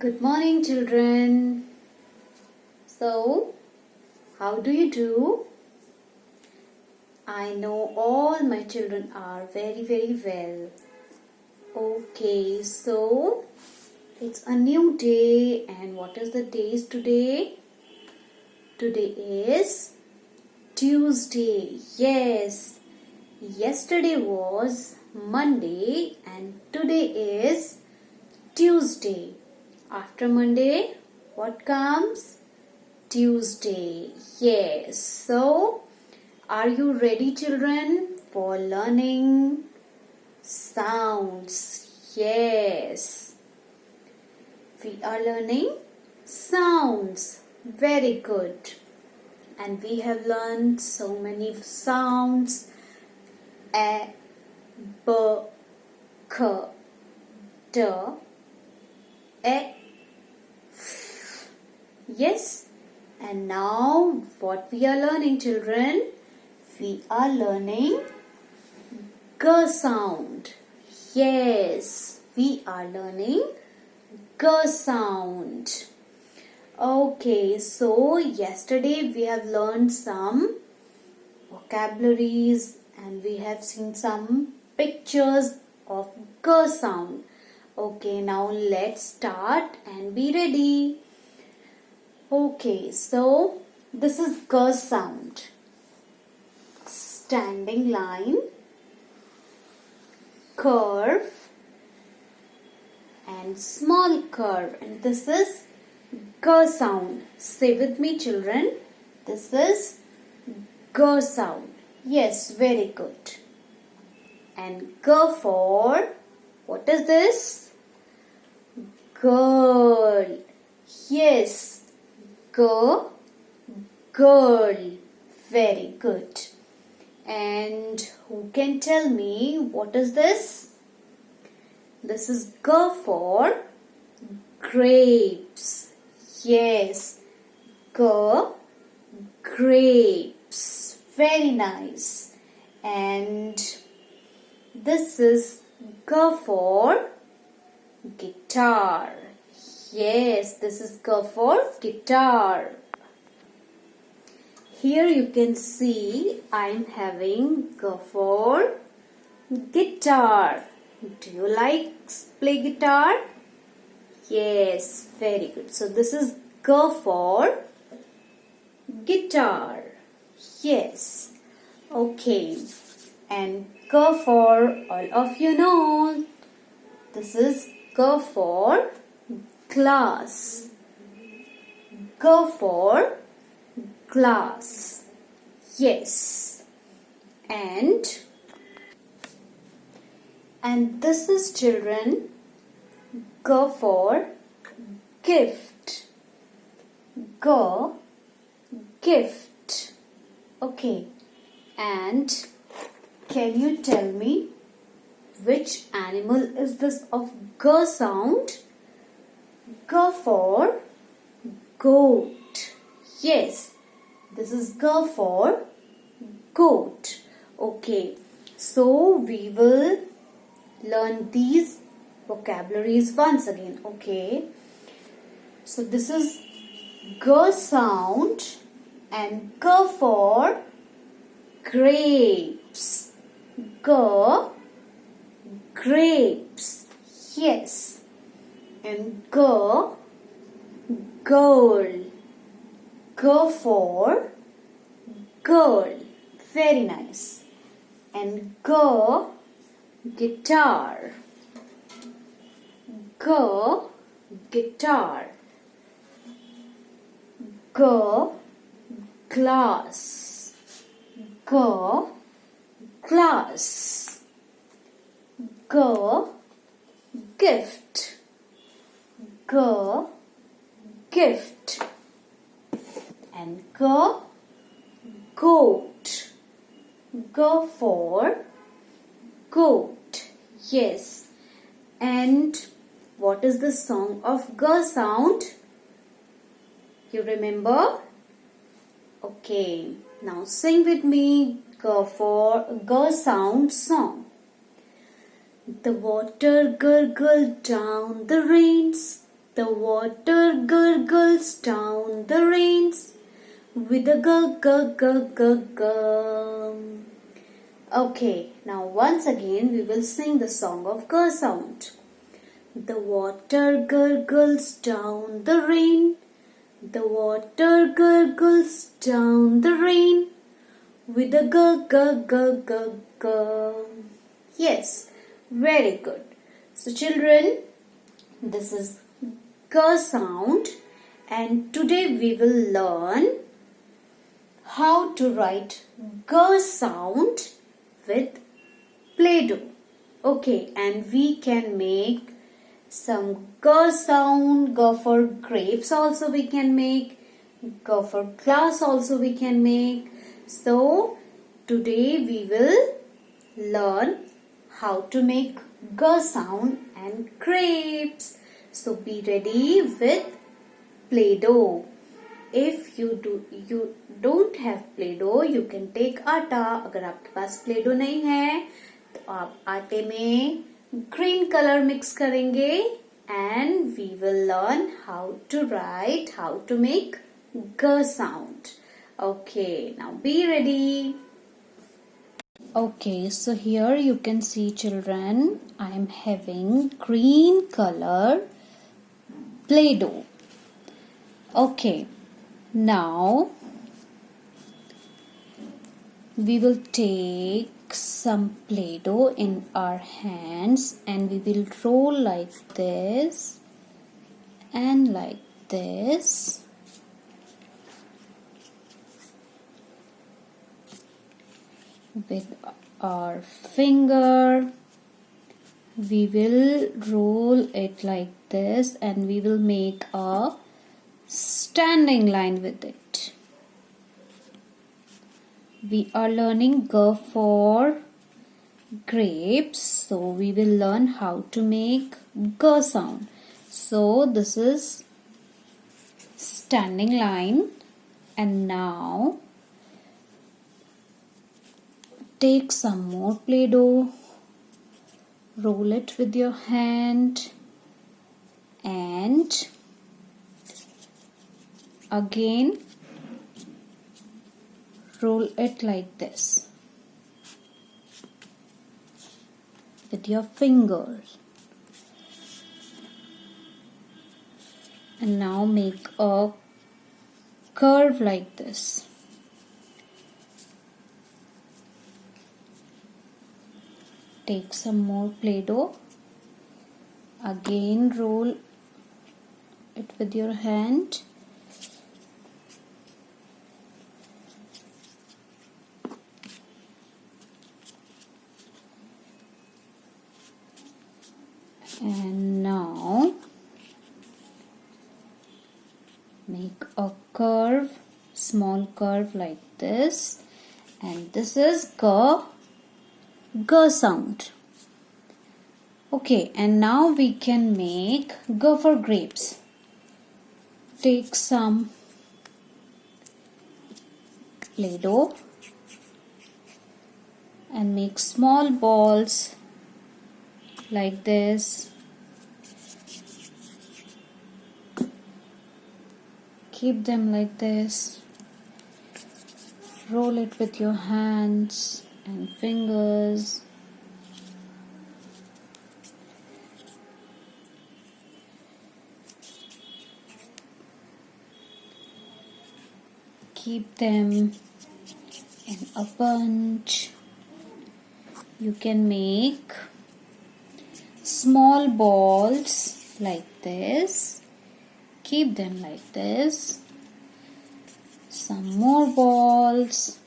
Good morning, children. So, how do you do? I know all my children are very well. Okay, so it's a new day, and what is the days today? Today is Tuesday. Yes, yesterday was Monday, and today is Tuesday. After Monday, what comes? Tuesday. Yes. So, are you ready, children, for learning sounds? Yes. We are learning sounds. Very good. And we have learned so many sounds. A, b, k, d, e, f. Yes. And now what we are learning, children? We are learning G sound. Yes, we are learning G sound. Okay, so yesterday we have learned some vocabularies and we have seen some pictures of G sound. Okay, now let's start and be ready. Okay, so this is G sound. Standing line, curve, and small curve. And this is G sound. Say with me, children. This is G sound. Yes, very good. And G for, what is this? Girl. Yes. Girl. Very good. And who can tell me what is this? This is G for grapes. Yes. G, grapes. Very nice. And this is G for guitar. Yes, this is G for guitar. Here you can see I'm having G for guitar. Do you like play guitar? Yes, very good. So this is G for guitar. Yes. Okay. And G for, all of you know, this is G for glass. G for glass. Yes. And this is, children, G for gift. G, gift. Okay. And can you tell me which animal is this of G sound? G for goat. Yes, this is G for goat. Okay, so we will learn these vocabularies once again. Okay, so this is G sound and G for grapes. G, grapes. Yes. And G, girl. G for girl. Very nice. And G, guitar. G, guitar. G, glass. G, glass. G, gift. G, gift. And G, goat. G for goat. Yes. And what is the song of G sound? You remember? Okay. Now sing with me G for G sound song. The water gurgled down the rains The water gurgles down the rains with a gum. Okay, now once again we will sing the song of G sound. The water gurgles down the rain. The water gurgles down the rain with a gum. Yes, very good. So children, this is G sound, and today we will learn how to write G sound with Play-Doh. Okay, and we can make some G sound, G for grapes also we can make, G for glass also we can make. So today we will learn how to make G sound and grapes. So be ready with Play-Doh. If you don't have Play-Doh, you can take आटा. अगर आपके पास Play-Doh नहीं है तो आप आटे में green color mix करेंगे and we will learn how to make G sound. Okay, now be ready. Okay, so here you can see children, I am having green color Play-Doh. Okay, now we will take some Play-Doh in our hands and we will roll like this and like this. With our finger, we will roll it like this and we will make a standing line with it. We are learning G for grapes, so we will learn how to make G sound. So this is standing line, and now take some more Play-Doh, roll it with your hand and again roll it like this with your fingers. And now make a curve like this. Take some more Play-Doh. Again roll it with your hand. And now make a curve, small curve like this, and this is G sound. Okay, and now we can make G for grapes. Take some Play-Doh and make small balls like this. Keep them like this. Roll it with your hands and fingers. Keep them in a bunch. You can make small balls like this. Keep them like this. Some more balls.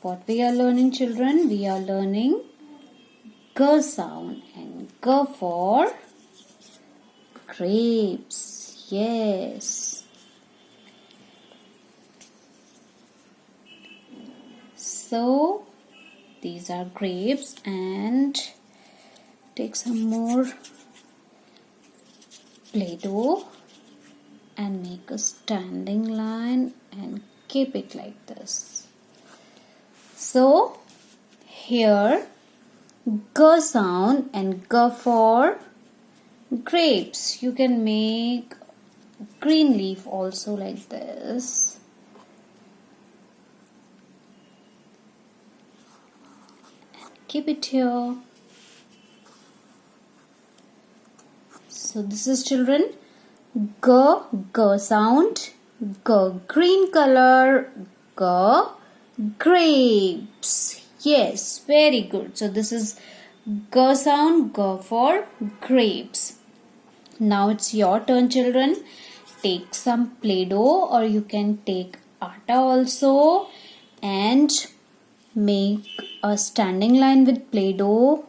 What we are learning, children? We are learning G sound, and G for grapes. Yes. So these are grapes, and take some more Play-Doh and make a standing line and keep it like this. So here G sound and G for grapes. You can make green leaf also like this. Keep it here. So this is children G, G sound, G green color, G grapes. Yes, very good. So this is G sound, G for grapes. Now it's your turn children. Take some play-doh or you can take atta also and make a standing line with play-doh,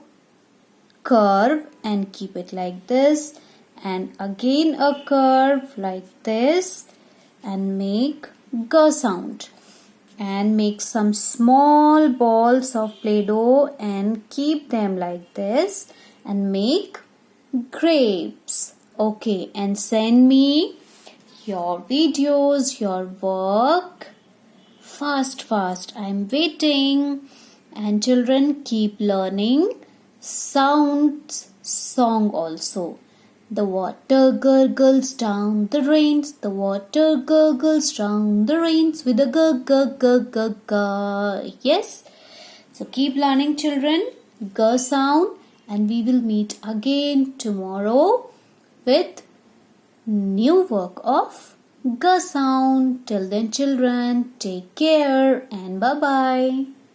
curve and keep it like this, and again a curve like this and make G sound, and make some small balls of play-doh and keep them like this and make grapes. Okay, and send me your videos, your work fast. I'm waiting. And children, keep learning sounds song also. The water gurgles down the rains. The water gurgles down the rains with a g. Yes. So keep learning children. G sound, and we will meet again tomorrow with new work of G sound. Till then children, take care and bye-bye.